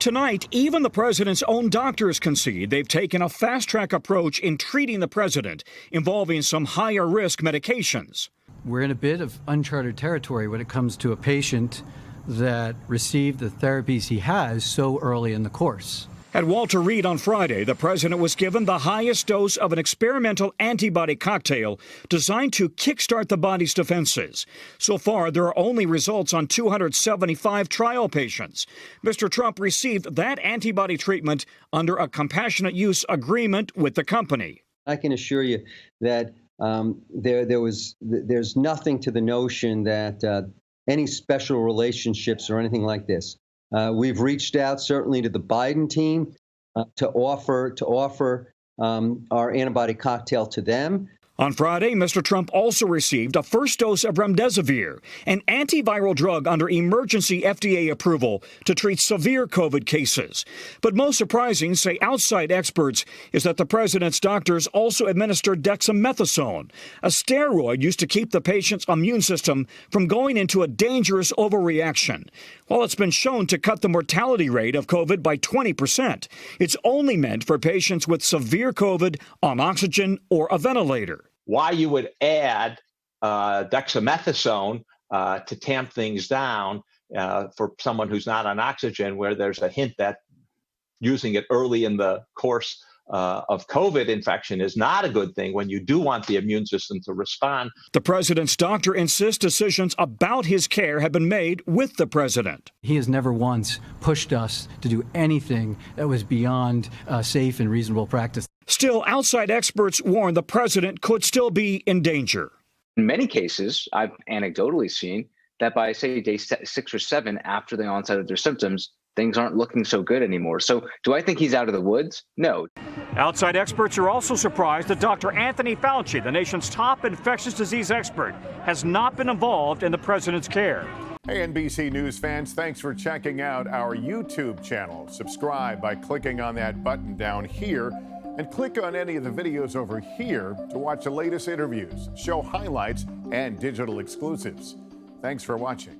Tonight, even the president's own doctors concede they've taken a fast-track approach in treating the president, involving some higher-risk medications. We're in a bit of uncharted territory when it comes to a patient that received the therapies he has so early in the course. At Walter Reed on Friday, the president was given the highest dose of an experimental antibody cocktail designed to kickstart the body's defenses. So far, there are only results on 275 trial patients. Mr. Trump received that antibody treatment under a compassionate use agreement with the company. I can assure you that there's nothing to the notion that any special relationships or anything like this. We've reached out certainly to the Biden team to offer our antibody cocktail to them. On Friday, Mr. Trump also received a first dose of remdesivir, an antiviral drug under emergency FDA approval to treat severe COVID cases. But most surprising, say outside experts, is that the president's doctors also administered dexamethasone, a steroid used to keep the patient's immune system from going into a dangerous overreaction. While it's been shown to cut the mortality rate of COVID by 20%, it's only meant for patients with severe COVID on oxygen or a ventilator. Why you would add dexamethasone to tamp things down for someone who's not on oxygen, where there's a hint that using it early in the course of COVID infection is not a good thing when you do want the immune system to respond. The president's doctor insists decisions about his care have been made with the president. He has never once pushed us to do anything that was beyond safe and reasonable practice. Still, outside experts warn the president could still be in danger. In many cases, I've anecdotally seen that by, say, day 6 or 7 after the onset of their symptoms, things aren't looking so good anymore. So do I think he's out of the woods? No. Outside experts are also surprised that Dr. Anthony Fauci, the nation's top infectious disease expert, has not been involved in the president's care. Hey, NBC News fans, thanks for checking out our YouTube channel. Subscribe by clicking on that button down here, and click on any of the videos over here to watch the latest interviews, show highlights, and digital exclusives. Thanks for watching.